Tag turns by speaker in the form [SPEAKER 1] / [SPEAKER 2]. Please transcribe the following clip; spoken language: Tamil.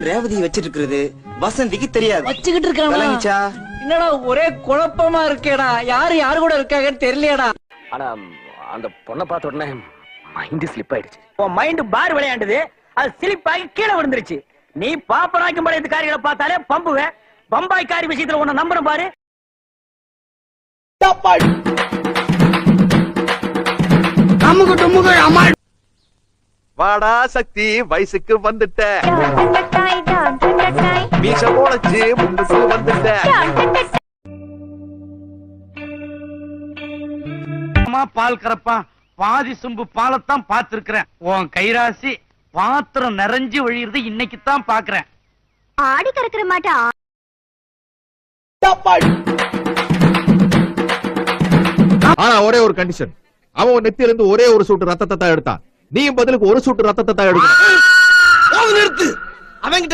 [SPEAKER 1] ரேவதி வச்சிட்டு இருக்கிறது வசந்திக்கு தெரியாது.
[SPEAKER 2] வச்சுக்கிட்டு இருக்காங்களா? என்னடா ஒரே குழப்பமா இருக்கேடா. யாரு கூட இருக்காங்கன்னு தெரியலையடா.
[SPEAKER 3] ஆனா அந்த பொண்ணை பார்த்த உடனே மைண்ட் ஸ்லிப் ஆயிடுச்சு.
[SPEAKER 4] உன் மைண்ட் பார் விளையாண்டது, அது ஸ்லிப் ஆகி கீழே விழுந்துருச்சு. நீ பாப்பராக்கும் பழைய காரிகளை பார்த்தாலே பம்புவேன். பம்பாய் காரி விஷயத்துல உன்னை நம்புறேன் பாரு.
[SPEAKER 5] வாடா சக்தி, வயசுக்கு வந்துட்ட, மீச முளைச்சு முன்னுக்கு வந்துட்ட.
[SPEAKER 4] பால் கறப்பா பாதி சொம்பு பாலத்தான் பாத்துருக்கிறேன். உன் கைராசி பாத்திரம் நிறைஞ்சு ஒழியிறது இன்னைக்கு தான் பாக்குறேன்.
[SPEAKER 6] ஆடி கறக்கிற மாட்டா.
[SPEAKER 5] ஆனா ஒரே ஒரு கண்டிஷன், அவன் நெத்தியில இருந்து ஒரே ஒரு சொட்டு ரத்தத்தை தான் எடுத்தான். நீயும் பதிலுக்கு ஒரு சொட்டு ரத்தத்தை தான் எடுக்கணும்.
[SPEAKER 1] நிறுத்து. அவங்க